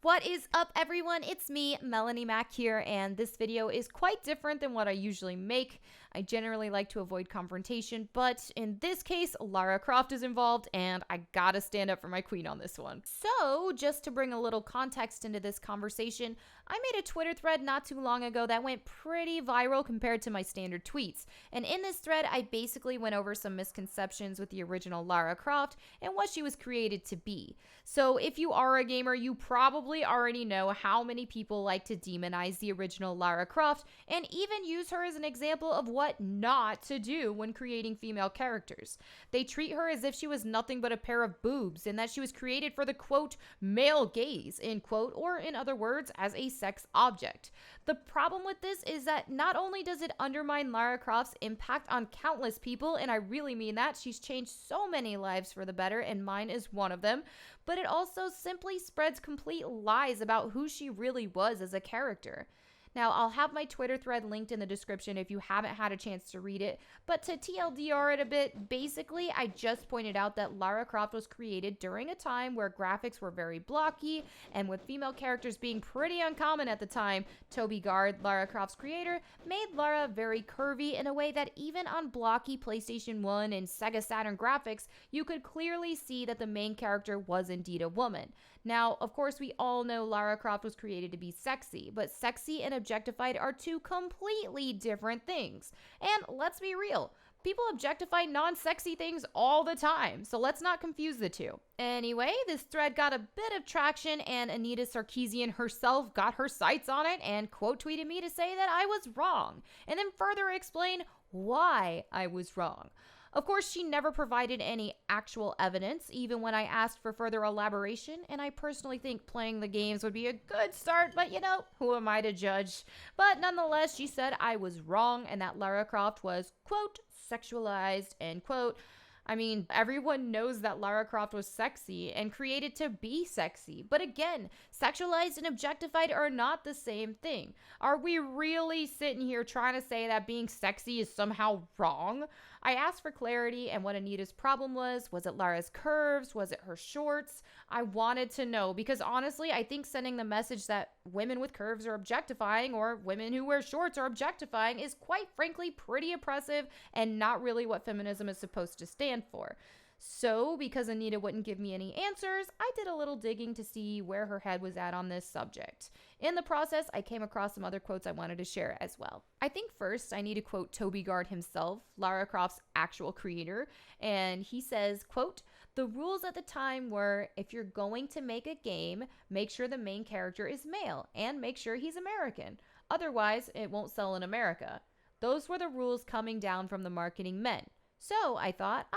What is up, everyone? It's me, Melonie Mac here, and this video is quite different than what I usually make. I generally like to avoid confrontation, but in this case, Lara Croft is involved, and I gotta stand up for my queen on this one. So, just to bring a little context into this conversation, I made a Twitter thread not too long ago that went pretty viral compared to my standard tweets. And in this thread, I basically went over some misconceptions with the original Lara Croft and what she was created to be. So, if you are a gamer, you probably already know how many people like to demonize the original Lara Croft and even use her as an example of what not to do when creating female characters. They treat her as if she was nothing but a pair of boobs and that she was created for the quote male gaze, end quote, or in other words, as a sex object. The problem with this is that not only does it undermine Lara Croft's impact on countless people, and I really mean that, she's changed so many lives for the better, and mine is one of them, but it also simply spreads complete lies about who she really was as a character. Now, I'll have my Twitter thread linked in the description if you haven't had a chance to read it, but to TLDR it a bit, basically, I just pointed out that Lara Croft was created during a time where graphics were very blocky, and with female characters being pretty uncommon at the time, Toby Gard, Lara Croft's creator, made Lara very curvy in a way that even on blocky PlayStation 1 and Sega Saturn graphics, you could clearly see that the main character was indeed a woman. Now, of course, we all know Lara Croft was created to be sexy, but sexy and objectified are two completely different things. And let's be real, people objectify non-sexy things all the time, so let's not confuse the two. Anyway, this thread got a bit of traction, and Anita Sarkeesian herself got her sights on it and quote tweeted me to say that I was wrong, and then further explain why I was wrong. Of course, she never provided any actual evidence, even when I asked for further elaboration, and I personally think playing the games would be a good start, but you know, who am I to judge? But nonetheless, she said I was wrong and that Lara Croft was, quote, sexualized, end quote. I mean, everyone knows that Lara Croft was sexy and created to be sexy. But again, sexualized and objectified are not the same thing. Are we really sitting here trying to say that being sexy is somehow wrong? I asked for clarity and what Anita's problem was. Was it Lara's curves? Was it her shorts? I wanted to know because honestly, I think sending the message that women with curves are objectifying or women who wear shorts are objectifying is quite frankly pretty oppressive and not really what feminism is supposed to stand for. So, because Anita wouldn't give me any answers, I did a little digging to see where her head was at on this subject. In the process, I came across some other quotes I wanted to share as well. I think first I need to quote Toby Gard himself, Lara Croft's actual creator, and he says, quote, "The rules at the time were if you're going to make a game, make sure the main character is male and make sure he's American. Otherwise, it won't sell in America. Those were the rules coming down from the marketing men. So I thought,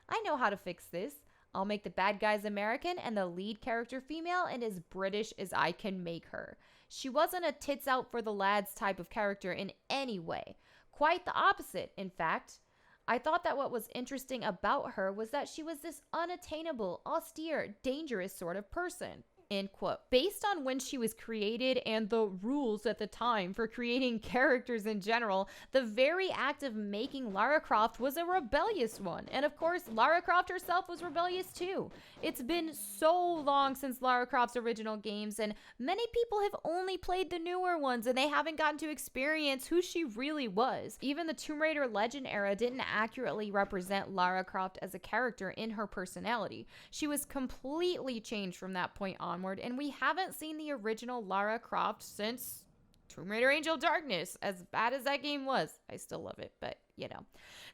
I know how to fix this. I'll make the bad guys American and the lead character female and as British as I can make her. She wasn't a tits out for the lads type of character in any way. Quite the opposite, in fact. I thought that what was interesting about her was that she was this unattainable, austere, dangerous sort of person." End quote. Based on when she was created and the rules at the time for creating characters in general, the very act of making Lara Croft was a rebellious one. And of course, Lara Croft herself was rebellious too. It's been so long since Lara Croft's original games, and many people have only played the newer ones and they haven't gotten to experience who she really was. Even the Tomb Raider Legend era didn't accurately represent Lara Croft as a character in her personality. She was completely changed from that point on. And we haven't seen the original Lara Croft since Tomb Raider Angel of Darkness. As bad as that game was, I still love it, but you know.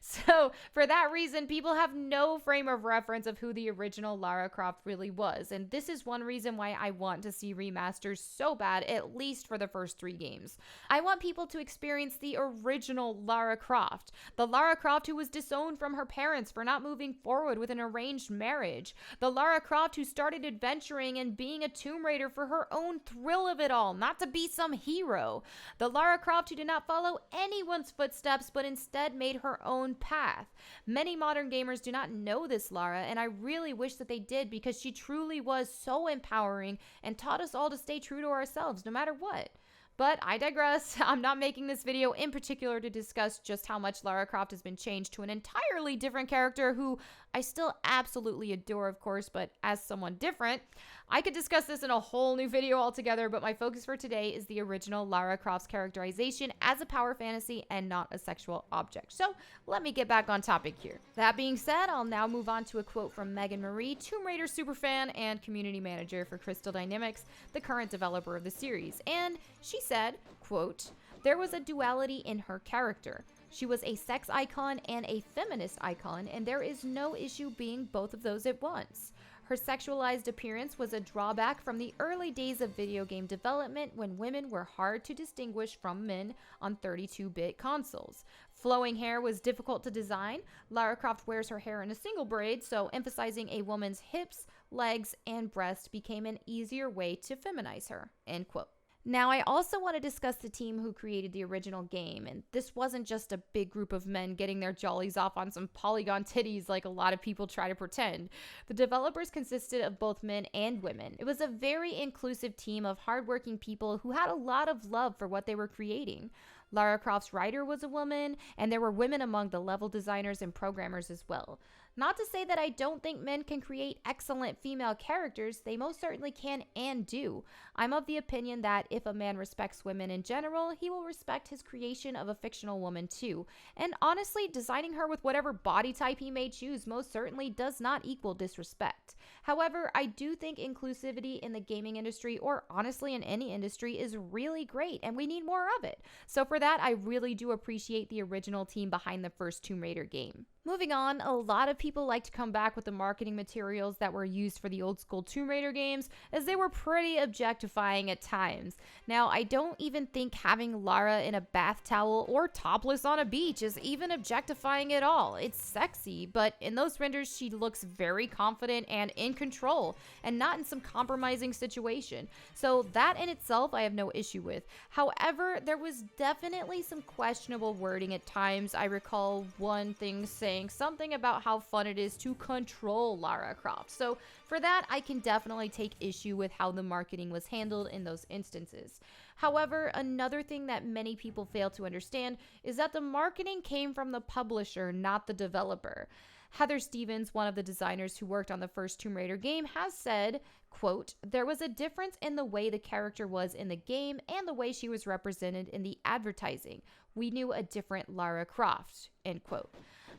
So for that reason, people have no frame of reference of who the original Lara Croft really was. And this is one reason why I want to see remasters so bad, at least for the first 3 games. I want people to experience the original Lara Croft, the Lara Croft who was disowned from her parents for not moving forward with an arranged marriage, the Lara Croft who started adventuring and being a Tomb Raider for her own thrill of it all, not to be some hero, the Lara Croft who did not follow anyone's footsteps but instead made her own path. Many modern gamers do not know this Lara, and I really wish that they did because she truly was so empowering and taught us all to stay true to ourselves no matter what. But I digress. I'm not making this video in particular to discuss just how much Lara Croft has been changed to an entirely different character who I still absolutely adore, of course, but as someone different. I could discuss this in a whole new video altogether, but my focus for today is the original Lara Croft's characterization as a power fantasy and not a sexual object. So let me get back on topic here. That being said, I'll now move on to a quote from Megan Marie, Tomb Raider superfan and community manager for Crystal Dynamics, the current developer of the series. And she said, quote, "There was a duality in her character. She was a sex icon and a feminist icon, and there is no issue being both of those at once. Her sexualized appearance was a drawback from the early days of video game development when women were hard to distinguish from men on 32-bit consoles. Flowing hair was difficult to design. Lara Croft wears her hair in a single braid, so emphasizing a woman's hips, legs, and breast became an easier way to feminize her." End quote. Now, I also want to discuss the team who created the original game, and this wasn't just a big group of men getting their jollies off on some polygon titties like a lot of people try to pretend. The developers consisted of both men and women. It was a very inclusive team of hardworking people who had a lot of love for what they were creating. Lara Croft's writer was a woman, and there were women among the level designers and programmers as well. Not to say that I don't think men can create excellent female characters, they most certainly can and do. I'm of the opinion that if a man respects women in general, he will respect his creation of a fictional woman too. And honestly, designing her with whatever body type he may choose most certainly does not equal disrespect. However, I do think inclusivity in the gaming industry, or honestly in any industry, is really great, and we need more of it. So for that, I really do appreciate the original team behind the first Tomb Raider game. Moving on, a lot of people like to come back with the marketing materials that were used for the old school Tomb Raider games, as they were pretty objectifying at times. Now, I don't even think having Lara in a bath towel or topless on a beach is even objectifying at all. It's sexy, but in those renders, she looks very confident and in control, and not in some compromising situation. So that in itself, I have no issue with. However, there was definitely some questionable wording at times. I recall one thing saying something about how fun it is to control Lara Croft. So for that, I can definitely take issue with how the marketing was handled in those instances. However, another thing that many people fail to understand is that the marketing came from the publisher, not the developer. Heather Stevens, one of the designers who worked on the first Tomb Raider game, has said, quote, "There was a difference in the way the character was in the game and the way she was represented in the advertising. We knew a different Lara Croft," end quote.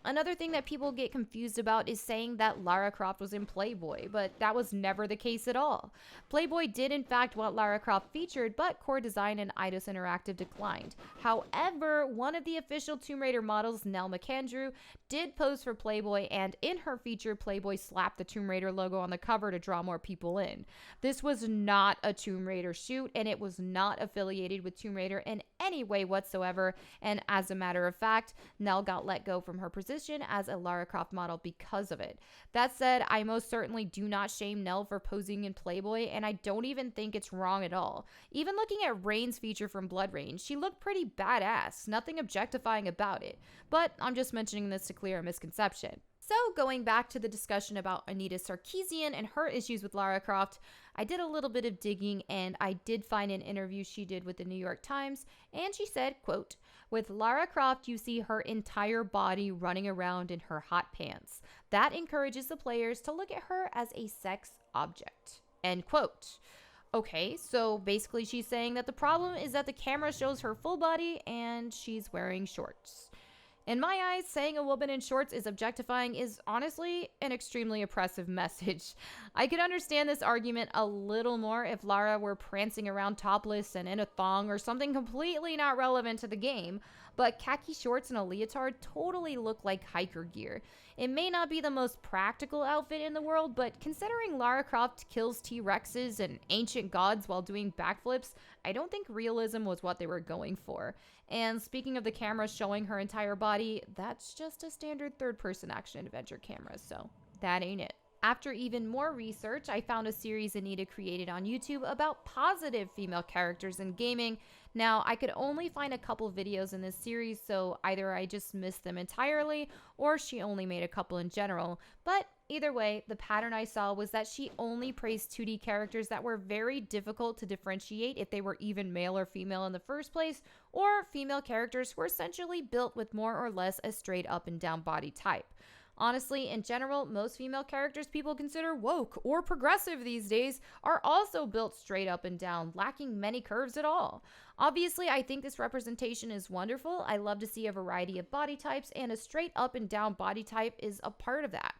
Another thing that people get confused about is saying that Lara Croft was in Playboy, but that was never the case at all. Playboy did in fact want Lara Croft featured, but Core Design and Eidos Interactive declined. However, one of the official Tomb Raider models, Nell McAndrew, did pose for Playboy, and in her feature, Playboy slapped the Tomb Raider logo on the cover to draw more people in. This was not a Tomb Raider shoot, and it was not affiliated with Tomb Raider in any way whatsoever, and as a matter of fact, Nell got let go from her position as a Lara Croft model because of it. That said, I most certainly do not shame Nell for posing in Playboy, and I don't even think it's wrong at all. Even looking at Rain's feature from Blood Rain, she looked pretty badass, nothing objectifying about it. But I'm just mentioning this to clear a misconception. So going back to the discussion about Anita Sarkeesian and her issues with Lara Croft, I did a little bit of digging and I did find an interview she did with the New York Times, and she said, quote, "With Lara Croft, you see her entire body running around in her hot pants. That encourages the players to look at her as a sex object," end quote. Okay, so basically she's saying that the problem is that the camera shows her full body and she's wearing shorts. In my eyes, saying a woman in shorts is objectifying is honestly an extremely oppressive message. I could understand this argument a little more if Lara were prancing around topless and in a thong or something completely not relevant to the game, but khaki shorts and a leotard totally look like hiker gear. It may not be the most practical outfit in the world, but considering Lara Croft kills T-Rexes and ancient gods while doing backflips, I don't think realism was what they were going for. And speaking of the camera showing her entire body, that's just a standard third-person action-adventure camera, so that ain't it. After even more research, I found a series Anita created on YouTube about positive female characters in gaming. Now, I could only find a couple videos in this series, so either I just missed them entirely, or she only made a couple in general. But either way, the pattern I saw was that she only praised 2D characters that were very difficult to differentiate if they were even male or female in the first place, or female characters who were essentially built with more or less a straight up and down body type. Honestly, in general, most female characters people consider woke or progressive these days are also built straight up and down, lacking many curves at all. Obviously, I think this representation is wonderful. I love to see a variety of body types, and a straight up and down body type is a part of that.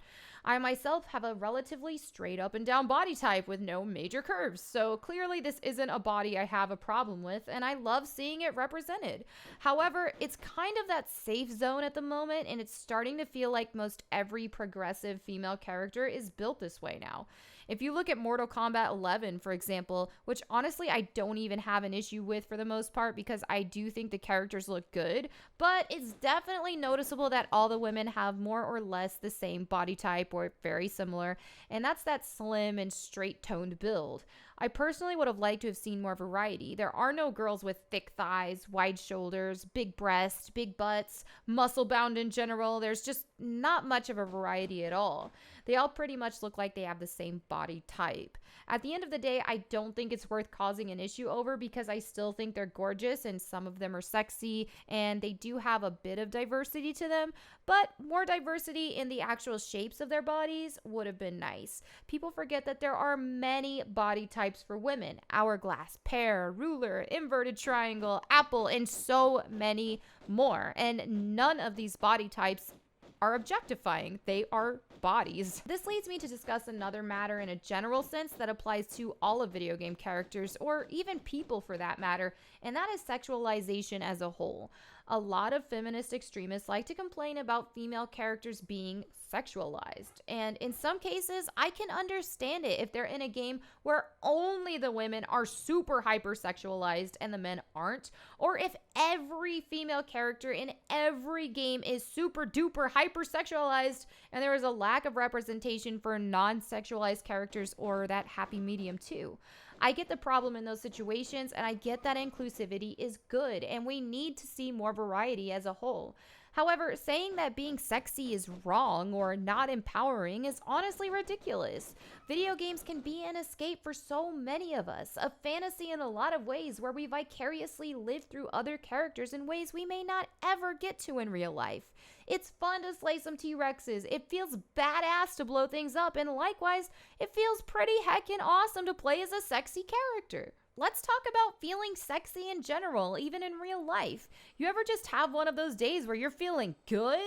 I myself have a relatively straight up and down body type with no major curves, so clearly this isn't a body I have a problem with, and I love seeing it represented. However, it's kind of that safe zone at the moment, and it's starting to feel like most every progressive female character is built this way now. If you look at Mortal Kombat 11, for example, which honestly I don't even have an issue with for the most part because I do think the characters look good, but it's definitely noticeable that all the women have more or less the same body type or very similar, and that's that slim and straight toned build. I personally would have liked to have seen more variety. There are no girls with thick thighs, wide shoulders, big breasts, big butts, muscle bound in general. There's just not much of a variety at all. They all pretty much look like they have the same body type. At the end of the day, I don't think it's worth causing an issue over because I still think they're gorgeous and some of them are sexy and they do have a bit of diversity to them, but more diversity in the actual shapes of their bodies would have been nice. People forget that there are many body types for women: hourglass, pear, ruler, inverted triangle, apple, and so many more. And none of these body types are objectifying. They are bodies. This leads me to discuss another matter in a general sense that applies to all of video game characters, or even people for that matter, and that is sexualization as a whole. A lot of feminist extremists like to complain about female characters being sexualized, and in some cases, I can understand it if they're in a game where only the women are super hypersexualized and the men aren't, or if every female character in every game is super duper hypersexualized and there is a lack of representation for non-sexualized characters or that happy medium too. I get the problem in those situations, and I get that inclusivity is good, and we need to see more variety as a whole. However, saying that being sexy is wrong or not empowering is honestly ridiculous. Video games can be an escape for so many of us, a fantasy in a lot of ways where we vicariously live through other characters in ways we may not ever get to in real life. It's fun to slay some T-Rexes, it feels badass to blow things up, and likewise, it feels pretty heckin' awesome to play as a sexy character. Let's talk about feeling sexy in general, even in real life. You ever just have one of those days where you're feeling good?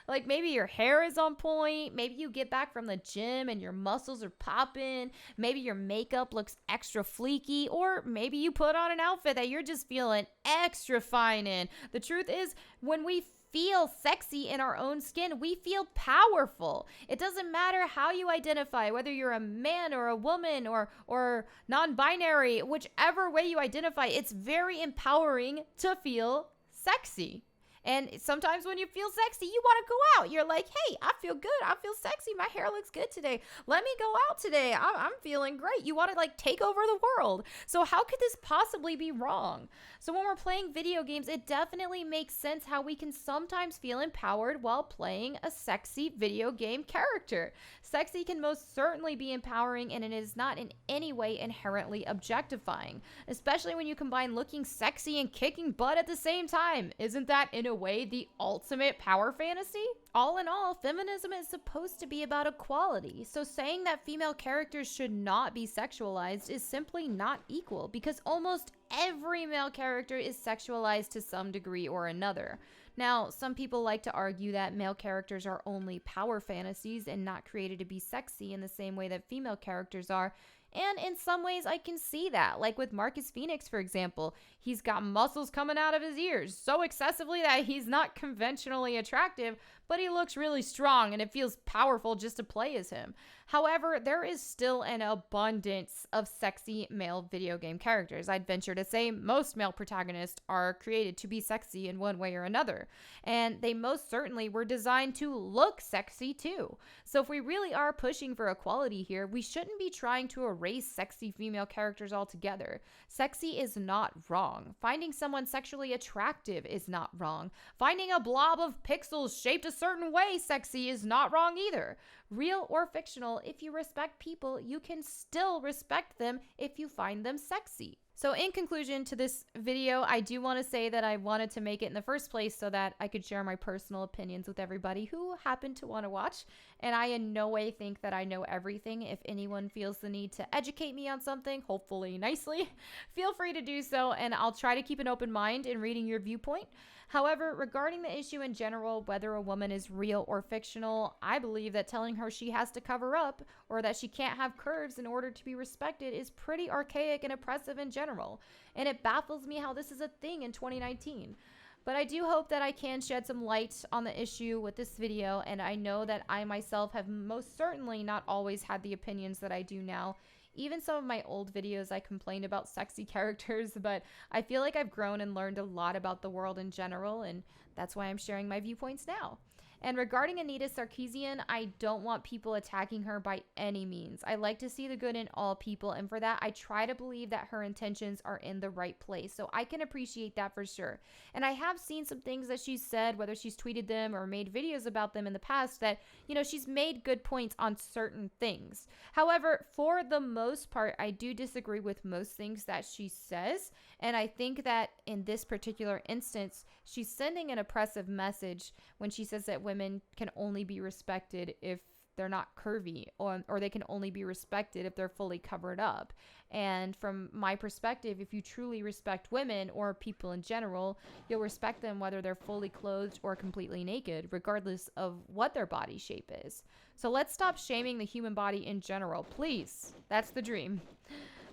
Like maybe your hair is on point, maybe you get back from the gym and your muscles are popping, maybe your makeup looks extra fleeky, or maybe you put on an outfit that you're just feeling extra fine in. The truth is, when we feel sexy in our own skin, we feel powerful. It doesn't matter how you identify, whether you're a man or a woman or non-binary, whichever way you identify, it's very empowering to feel sexy. And sometimes when you feel sexy, you want to go out. You're like, hey, I feel good. I feel sexy. My hair looks good today. Let me go out today. I'm feeling great. You want to like take over the world. So how could this possibly be wrong? So when we're playing video games, it definitely makes sense how we can sometimes feel empowered while playing a sexy video game character. Sexy can most certainly be empowering, and it is not in any way inherently objectifying, especially when you combine looking sexy and kicking butt at the same time. Isn't that in a way the ultimate power fantasy? All in all, feminism is supposed to be about equality, so saying that female characters should not be sexualized is simply not equal, because almost every male character is sexualized to some degree or another. Now, some people like to argue that male characters are only power fantasies and not created to be sexy in the same way that female characters are. And in some ways, I can see that. Like with Marcus Phoenix, for example. He's got muscles coming out of his ears so excessively that he's not conventionally attractive, but he looks really strong and it feels powerful just to play as him. However, there is still an abundance of sexy male video game characters. I'd venture to say most male protagonists are created to be sexy in one way or another, and they most certainly were designed to look sexy too. So if we really are pushing for equality here, we shouldn't be trying to erase sexy female characters altogether. Sexy is not wrong. Finding someone sexually attractive is not wrong. Finding a blob of pixels shaped a certain way sexy is not wrong either. real or fictional, if you respect people, you can still respect them if you find them sexy. So in conclusion to this video, I do want to say that I wanted to make it in the first place so that I could share my personal opinions with everybody who happened to want to watch. And I in no way think that I know everything. If anyone feels the need to educate me on something, hopefully nicely, feel free to do so, and I'll try to keep an open mind in reading your viewpoint. However, regarding the issue in general, whether a woman is real or fictional, I believe that telling her she has to cover up or that she can't have curves in order to be respected is pretty archaic and oppressive in general. And it baffles me how this is a thing in 2019. But I do hope that I can shed some light on the issue with this video, and I know that I myself have most certainly not always had the opinions that I do now. Even some of my old videos, I complained about sexy characters, but I feel like I've grown and learned a lot about the world in general, and that's why I'm sharing my viewpoints now. And regarding Anita Sarkeesian, I don't want people attacking her by any means. I like to see the good in all people, and for that, I try to believe that her intentions are in the right place. So I can appreciate that for sure. And I have seen some things that she's said, whether she's tweeted them or made videos about them in the past, that, you know, she's made good points on certain things. However, for the most part, I do disagree with most things that she says. And I think that in this particular instance, she's sending an oppressive message when she says that women can only be respected if they're not curvy, or they can only be respected if they're fully covered up. And from my perspective, if you truly respect women or people in general, you'll respect them whether they're fully clothed or completely naked, regardless of what their body shape is. So let's stop shaming the human body in general, please. That's the dream.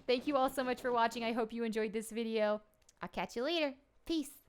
Thank you all so much for watching. I hope you enjoyed this video. I'll catch you later. Peace.